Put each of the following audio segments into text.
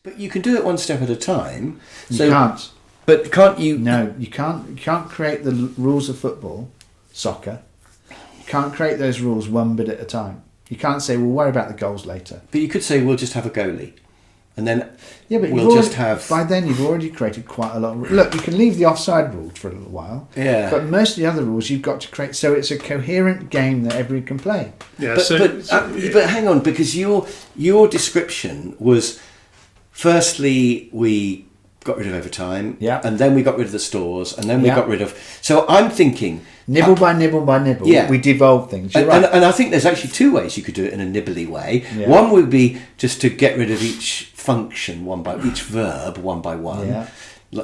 But you can do it one step at a time. You can't. But can't you? No, you can't. You can't create the rules of football, soccer. You can't create those rules one bit at a time. You can't say, "We'll worry about the goals later." But you could say, "We'll just have a goalie," and then but we'll just have. By then, you've already created quite a lot. Look, you can leave the offside rule for a little while. Yeah. But most of the other rules you've got to create, so it's a coherent game that everyone can play. Yeah. But hang on, because your description was, firstly, we got rid of overtime, and then we got rid of the stores, and then we got rid of. So I'm thinking nibble by nibble by nibble. Yeah. We devolve things. You're right. And I think there's actually two ways you could do it in a nibbly way. Yeah. One would be just to get rid of each function each verb one by one. Yeah.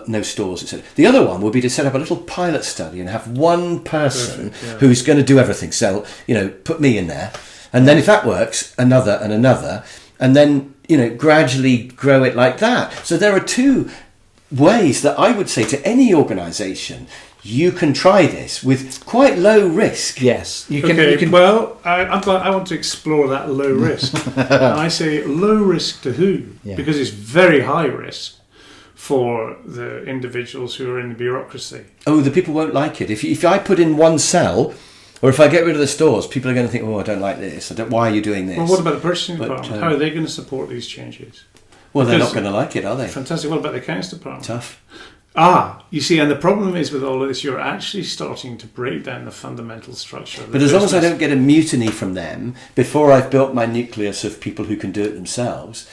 No stores, etc. The other one would be to set up a little pilot study and have one person who's going to do everything. So, put me in there. And then if that works, another and another. And then, gradually grow it like that. So there are two ways that I would say to any organisation, you can try this with quite low risk. Yes. You can. Well, I want to explore that low risk. And I say low risk to who? Yeah. Because it's very high risk for the individuals who are in the bureaucracy. Oh, the people won't like it. If I put in one cell, or if I get rid of the stores, people are going to think, "Oh, I don't like this. Why are you doing this?" Well, what about the purchasing department? How are they going to support these changes? Well, they're not going to like it, are they? Fantastic. What about the accounts department? Tough. You see, and the problem is with all of this, you're actually starting to break down the fundamental structure of the But as long as I business. don't get a mutiny from them before I've built my nucleus of people who can do it themselves,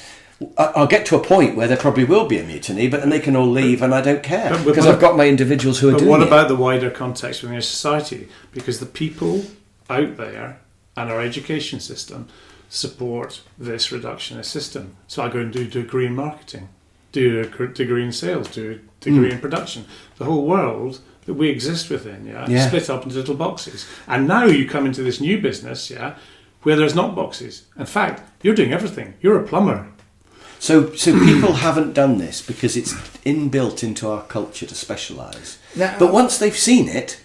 I'll get to a point where there probably will be a mutiny, and they can all leave, and I don't care because I've got my individuals who are doing it. But what about the wider context within your society? Because the people out there and our education system support this reductionist system. So I go and do a degree in marketing, do a degree in sales, do a degree in production. The whole world that we exist within, split up into little boxes. And now you come into this new business, where there's not boxes. In fact, you're doing everything. You're a plumber. So people haven't done this because it's inbuilt into our culture to specialise. But once they've seen it,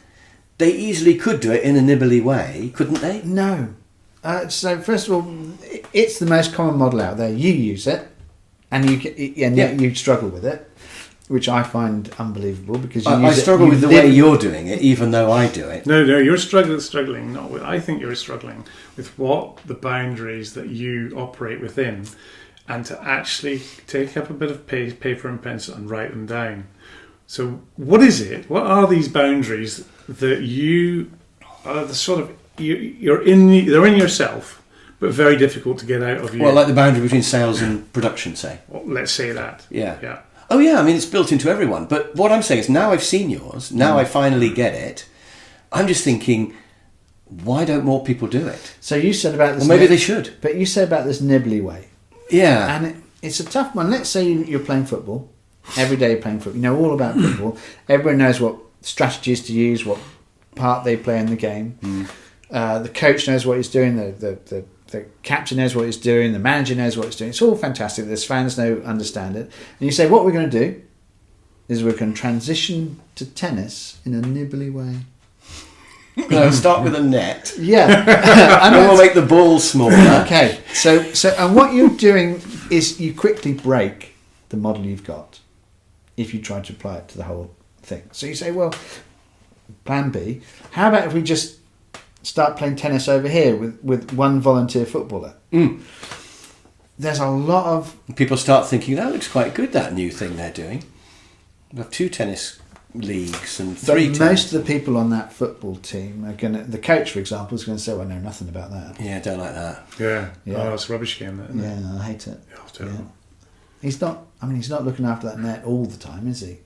they easily could do it in a nibbly way, couldn't they? No. So first of all, it's the most common model out there. You use it, and you struggle with it, which I find unbelievable because I struggle with the way you're doing it, even though I do it. No, you're struggling. Not with. I think you're struggling with what the boundaries that you operate within, and to actually take up a bit of paper and pencil and write them down. So, what is it? What are these boundaries that you are the sort of they're in yourself, but very difficult to get out of you? Well, like the boundary between sales and production, say. Well, let's say that. Yeah. Oh, yeah. I mean, it's built into everyone. But what I'm saying is, now I've seen yours. Now I finally get it. I'm just thinking, why don't more people do it? So you said about this. Well, maybe they should. But you said about this nibbly way. Yeah. And it's a tough one. Let's say you're playing football. Every day you're playing football. You know all about football. Everyone knows what strategies to use, what part they play in the game. The coach knows what he's doing. The captain knows what he's doing. The manager knows what he's doing. It's all fantastic. There's fans understand it. And you say, what we're going to do is we're going to transition to tennis in a nibbly way. No, start with a net. Yeah. And then we'll make the ball smaller. Okay. So and what you're doing is you quickly break the model you've got if you try to apply it to the whole thing. So you say, well, plan B, how about if we just start playing tennis over here with one volunteer footballer? There's a lot of... People start thinking, that looks quite good, that new thing they're doing. We have 2 tennis leagues and 3 tennis. Most of the people on that football team are going to... The coach, for example, is going to say, well, I know nothing about that. Yeah, don't like that. Yeah. Yeah. Oh, it's a rubbish game, that, isn't it? Yeah, I hate it. Yeah, terrible. Yeah. He's not looking after that net all the time, is he?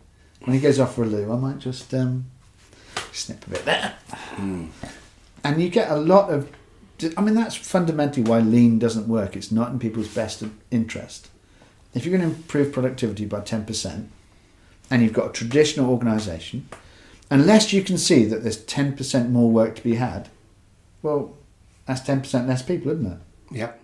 When he goes off for a loo, I might just snip a bit there. And you get a lot of... I mean, that's fundamentally why lean doesn't work. It's not in people's best interest. If you're going to improve productivity by 10%, and you've got a traditional organisation, unless you can see that there's 10% more work to be had, well, that's 10% less people, isn't it? Yep.